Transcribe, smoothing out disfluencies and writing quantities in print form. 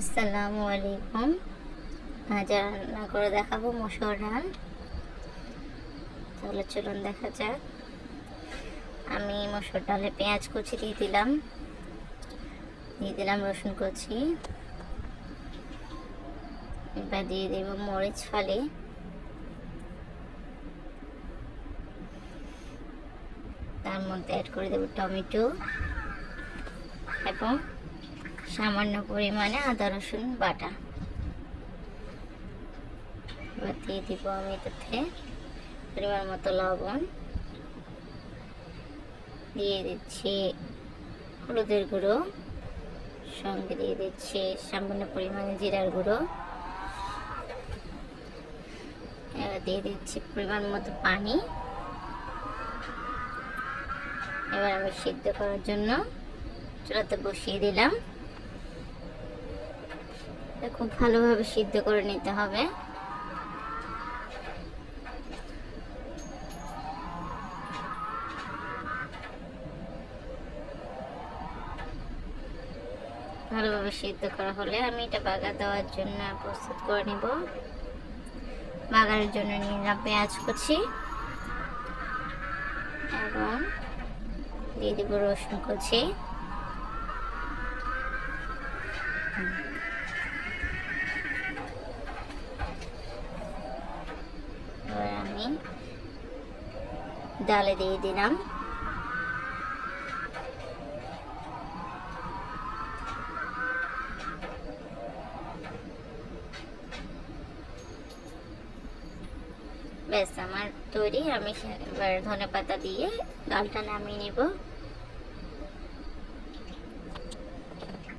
আসসালামু আলাইকুম। আজ রান্না করে দেখাবো মসুর ডাল। তাহলে চলুন দেখা যাক। আমি মসুর ডালে পেঁয়াজ কুচি দিয়ে দিলাম রসুন কুচি। এবার দিয়ে দেব মরিচ ফালি, তার মধ্যে অ্যাড করে দেব টমেটো এবং সামান্য পরিমাণে আদা রসুন বাটা। এবার দিয়ে দিব আমি এটাতে পরিমাণ মতো লবণ, দিয়ে দিচ্ছি হলুদের গুঁড়ো, সঙ্গে দিয়ে দিচ্ছি সামান্য পরিমাণে জিরার গুঁড়ো। এবার দিয়ে দিচ্ছি পরিমাণ মতো পানি। এবার আমি সিদ্ধ করার জন্য চুলাতে বসিয়ে দিলাম। খুব ভালোভাবে সিদ্ধ করে নিতে হবে। ভালোভাবে সিদ্ধ করা হলে আমি এটা বাগার দেওয়ার জন্য প্রস্তুত করে নিব। বাগারের জন্য নিলাম পেঁয়াজ কুচি এবং দিয়ে দিব রসুন কুচি। এবার আমি ডালে দিয়ে দিলাম। ব্যাস আমার তৈরি। আমি এবার ধনেপাতা দিয়ে ডালটা নামিয়ে নেব।